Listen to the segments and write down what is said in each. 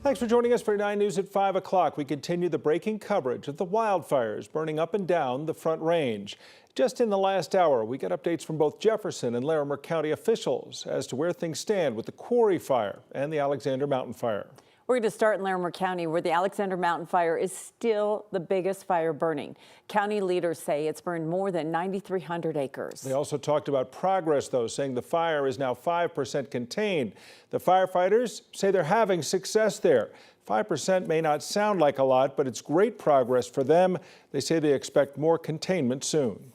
Thanks for joining us for 9 News at 5 o'clock. We continue the breaking coverage of the wildfires burning up and down the Front Range. Just in the last hour, we got updates from both Jefferson and Larimer County officials as to where things stand with the Quarry Fire and the Alexander Mountain Fire. We're going to start in Larimer County, where the Alexander Mountain Fire is still the biggest fire burning. County leaders say it's burned more than 9,300 acres. They also talked about progress, though, saying the fire is now 5% contained. The firefighters say they're having success there. 5% may not sound like a lot, but it's great progress for them. They say they expect more containment soon.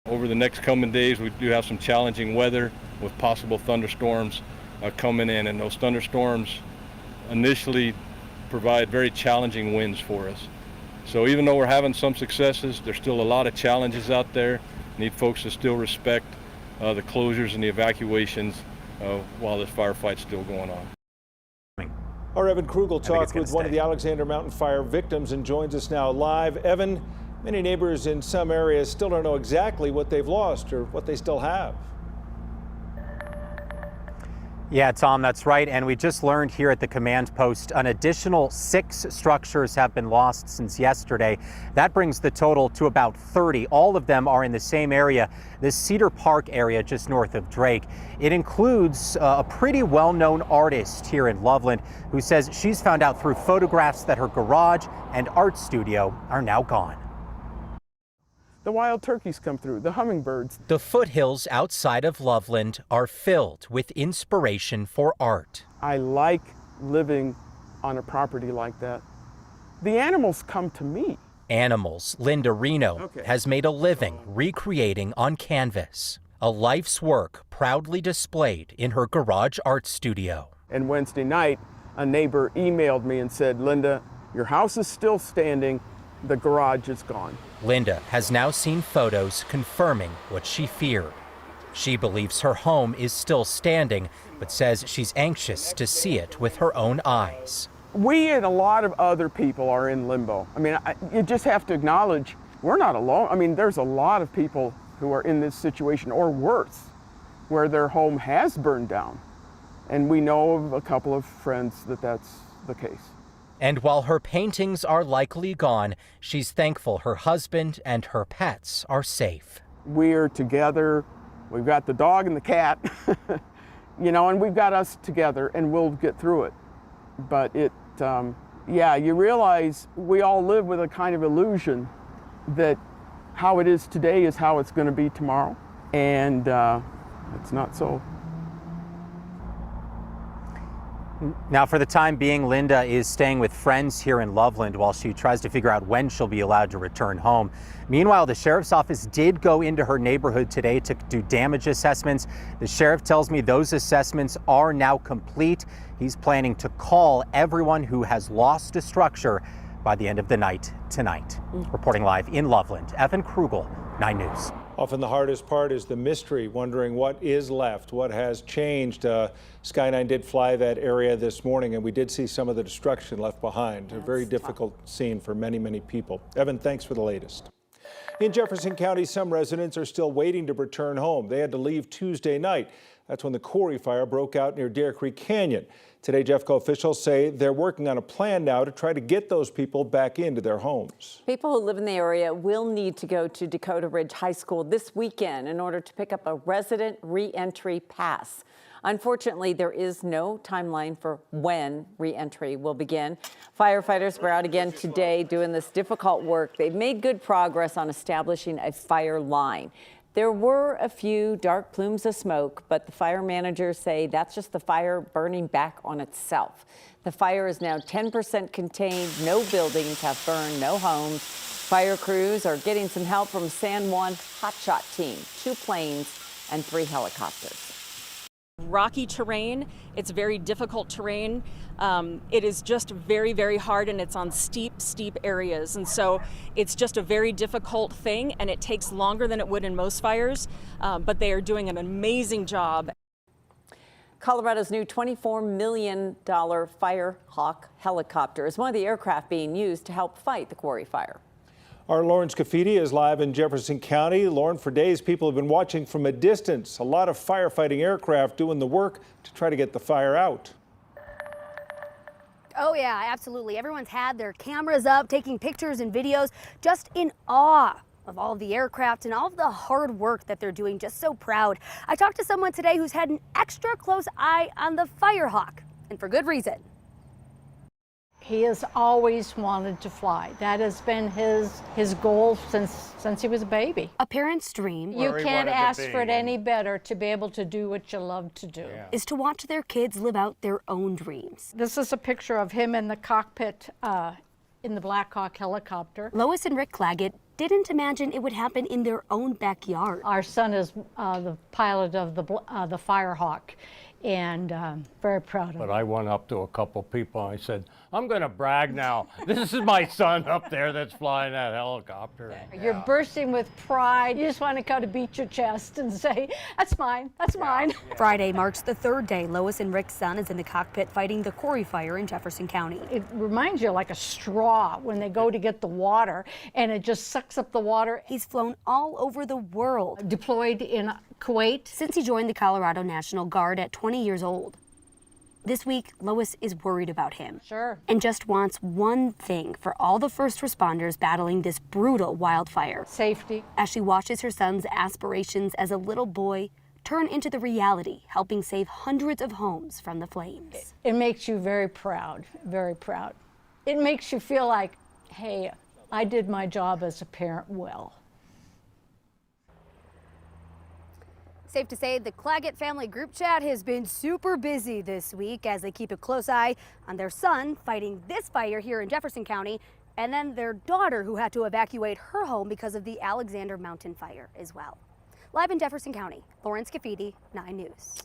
Over the next coming days, we do have some challenging weather with possible thunderstorms coming in, and those thunderstorms initially provide very challenging winds for us. So even though we're having some successes, there's still a lot of challenges out there. Need folks to still respect the closures and the evacuations while this firefight's still going on. Our Evan Krugel talked with one of the Alexander Mountain Fire victims and joins us now live. Evan, many neighbors in some areas still don't know exactly what they've lost or what they still have. Yeah, Tom, that's right. And we just learned here at the command post an additional 6 structures have been lost since yesterday. That brings the total to about 30. All of them are in the same area, the Cedar Park area just north of Drake. It includes a pretty well-known artist here in Loveland who says she's found out through photographs that her garage and art studio are now gone. The wild turkeys come through, the hummingbirds. The foothills outside of Loveland are filled with inspiration for art. I like living on a property like that. The animals come to me. Animals Linda Reno has made a living recreating on canvas. A life's work proudly displayed in her garage art studio. And Wednesday night, a neighbor emailed me and said, "Linda, your house is still standing. The garage is gone." Linda has now seen photos confirming what she feared. She believes her home is still standing, but says she's anxious to see it with her own eyes. We and a lot of other people are in limbo. I mean, you just have to acknowledge we're not alone. I mean, there's a lot of people who are in this situation or worse, where their home has burned down. And we know of a couple of friends that that's the case. And while her paintings are likely gone, she's thankful her husband and her pets are safe. We're together. We've got the dog and the cat, you know, and we've got us together, and we'll get through it. But yeah, you realize we all live with a kind of illusion that how it is today is how it's going to be tomorrow. And it's not so. Now, for the time being, Linda is staying with friends here in Loveland while she tries to figure out when she'll be allowed to return home. Meanwhile, the sheriff's office did go into her neighborhood today to do damage assessments. The sheriff tells me those assessments are now complete. He's planning to call everyone who has lost a structure by the end of the night tonight. Reporting live in Loveland, Evan Krugel, 9 News. Often the hardest part is the mystery, wondering what is left, what has changed. Sky9 did fly that area this morning, and we did see some of the destruction left behind. A very difficult scene for many, many people. Evan, thanks for the latest. In Jefferson County, some residents are still waiting to return home. They had to leave Tuesday night. That's when the Quarry Fire broke out near Dare Creek Canyon. Today, Jeffco officials say they're working on a plan now to try to get those people back into their homes. People who live in the area will need to go to Dakota Ridge High School this weekend in order to pick up a resident re-entry pass. Unfortunately, there is no timeline for when re-entry will begin. Firefighters were out again today doing this difficult work. They've made good progress on establishing a fire line. There were a few dark plumes of smoke, but the fire managers say that's just the fire burning back on itself. The fire is now 10% contained. No buildings have burned, no homes. Fire crews are getting some help from San Juan Hotshot team, 2 planes and 3 helicopters. Rocky terrain, it's very difficult terrain. It is just very, very hard, and it's on steep areas. And so it's just a very difficult thing, and it takes longer than it would in most fires, but they are doing an amazing job. Colorado's new $24 million Firehawk helicopter is one of the aircraft being used to help fight the Quarry Fire. Our Lauren Scafidi is live in Jefferson County. Lauren, for days people have been watching from a distance. A lot of firefighting aircraft doing the work to try to get the fire out. Oh yeah, absolutely. Everyone's had their cameras up, taking pictures and videos, just in awe of all of the aircraft and all of the hard work that they're doing, just so proud. I talked to someone today who's had an extra close eye on the Firehawk, and for good reason. He has always wanted to fly. That has been his goal since he was a baby. A parent's dream You can't ask for it any better, to be able to do what you love to do. is to watch their kids live out their own dreams. This is a picture of him in the cockpit in the Black Hawk helicopter. Lois and Rick Claggett didn't imagine it would happen in their own backyard. Our son is the pilot of the Firehawk, and very proud of him. But I went up to a couple people and I said, I'm going to brag now. This is my son up there that's flying that helicopter. You're bursting with pride. You just want to kind of beat your chest and say, that's mine, that's mine. Friday marks the third day Lois and Rick's son is in the cockpit fighting the Quarry Fire in Jefferson County. It reminds you like a straw when they go to get the water, and it just sucks up the water. He's flown all over the world. Deployed in Kuwait. Since he joined the Colorado National Guard at 20 years old. This week, Lois is worried about him. Sure. And just wants one thing for all the first responders battling this brutal wildfire. Safety. As she watches her son's aspirations as a little boy turn into the reality, helping save hundreds of homes from the flames. It makes you very proud, very proud. It makes you feel like, hey, I did my job as a parent well. Safe to say the Claggett family group chat has been super busy this week as they keep a close eye on their son fighting this fire here in Jefferson County, and then their daughter who had to evacuate her home because of the Alexander Mountain fire as well. Live in Jefferson County, Lauren Scafidi, 9 News.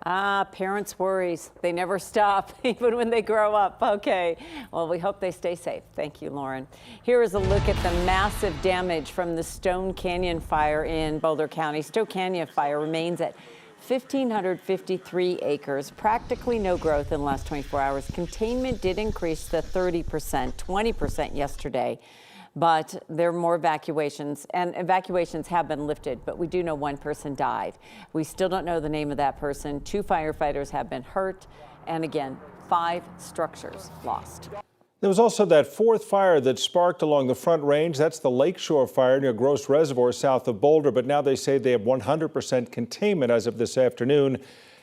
Parents' worries. They never stop, even when they grow up. Okay, well, we hope they stay safe. Thank you, Lauren. Here is a look at the massive damage from the Stone Canyon fire in Boulder County. Stone Canyon fire remains at 1,553 acres, practically no growth in the last 24 hours. Containment did increase to 30%, 20% yesterday. But there are more evacuations, and evacuations have been lifted, but we do know one person died. We still don't know the name of that person. 2 firefighters have been hurt, and again, 5 structures lost. There was also that 4th fire that sparked along the Front Range. That's the Lakeshore fire near Gross Reservoir south of Boulder, but now they say they have 100% containment as of this afternoon.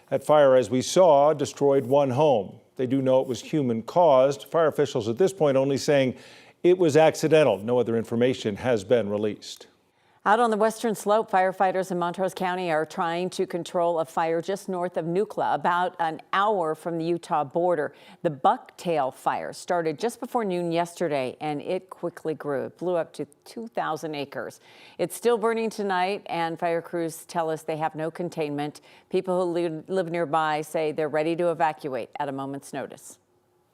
That fire, as we saw, destroyed 1 home. They do know it was human caused. Fire officials at this point only saying it was accidental. No other information has been released. Out on the western slope, firefighters in Montrose County are trying to control a fire just north of Nucla, about an hour from the Utah border. The Bucktail fire started just before noon yesterday, and it quickly grew. It blew up to 2,000 acres. It's still burning tonight, and fire crews tell us they have no containment. People who live nearby say they're ready to evacuate at a moment's notice.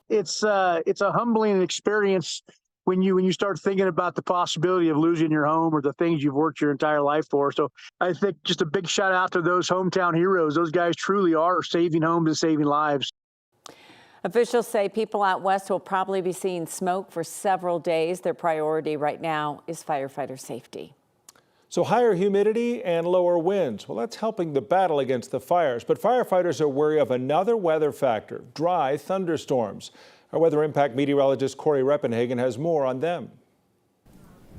It's a humbling experience when you start thinking about the possibility of losing your home or the things you've worked your entire life for. So I think just a big shout out to those hometown heroes. Those guys truly are saving homes and saving lives. Officials say people out west will probably be seeing smoke for several days. Their priority right now is firefighter safety. So higher humidity and lower winds, well, that's helping the battle against the fires. But firefighters are wary of another weather factor, dry thunderstorms. Our weather impact meteorologist Quarry Fire has more on them.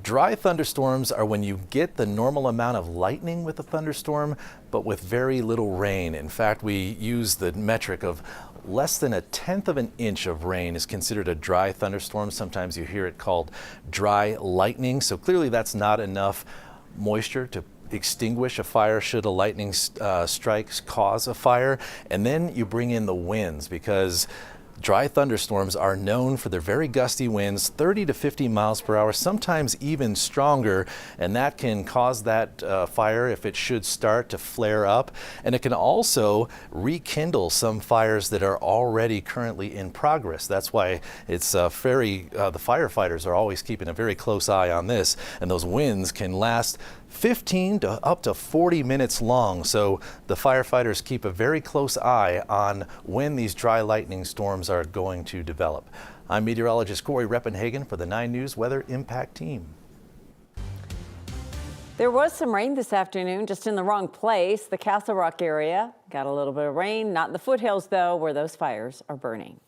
Dry thunderstorms are when you get the normal amount of lightning with a thunderstorm, but with very little rain. In fact, we use the metric of less than 1/10 of an inch of rain is considered a dry thunderstorm. Sometimes you hear it called dry lightning. So clearly that's not enough moisture to extinguish a fire should a lightning strike cause a fire. And then you bring in the winds, because dry thunderstorms are known for their very gusty winds, 30 to 50 miles per hour, sometimes even stronger, and that can cause that fire, if it should start, to flare up. And it can also rekindle some fires that are already currently in progress. That's why it's the firefighters are always keeping a very close eye on this, and those winds can last 15 to up to 40 minutes long. So the firefighters keep a very close eye on when these dry lightning storms are going to develop. I'm meteorologist Quarry Fire for the 9 News Weather Impact Team. There was some rain this afternoon, just in the wrong place. The Castle Rock area got a little bit of rain, not in the foothills though, where those fires are burning.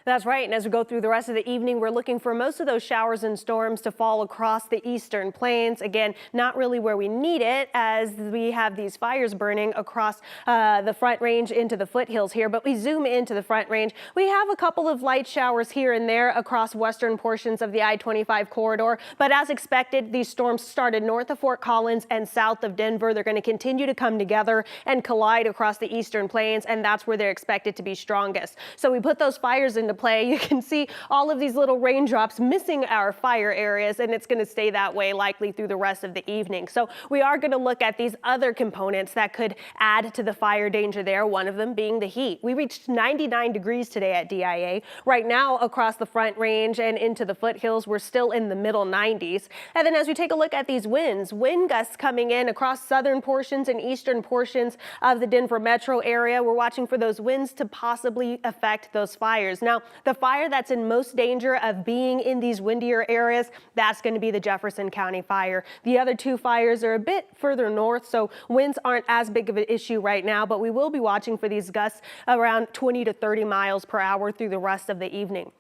That's right. And as we go through the rest of the evening, we're looking for most of those showers and storms to fall across the eastern plains. Again, not really where we need it, as we have these fires burning across the Front Range into the foothills here. But we zoom into the Front Range. We have a couple of light showers here and there across western portions of the I-25 corridor. But as expected, these storms started north of Fort Collins and south of Denver. They're going to continue to come together and collide across the eastern plains, and that's where they're expected to be strongest. So we put those fires into play. You can see all of these little raindrops missing our fire areas, and it's going to stay that way likely through the rest of the evening. So we are going to look at these other components that could add to the fire danger there, one of them being the heat. We reached 99 degrees today at DIA. Right now across the Front Range and into the foothills, we're still in the middle 90s. And then as we take a look at these winds, wind gusts coming in across southern portions and eastern portions of the Denver metro area. We're watching for those winds to possibly affect those fires. Now, the fire that's in most danger of being in these windier areas, that's going to be the Jefferson County fire. The other two fires are a bit further north, so winds aren't as big of an issue right now, but we will be watching for these gusts around 20 to 30 miles per hour through the rest of the evening.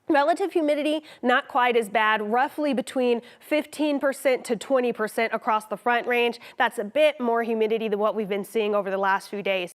Relative humidity, not quite as bad, roughly between 15% to 20% across the Front Range. That's a bit more humidity than what we've been seeing over the last few days.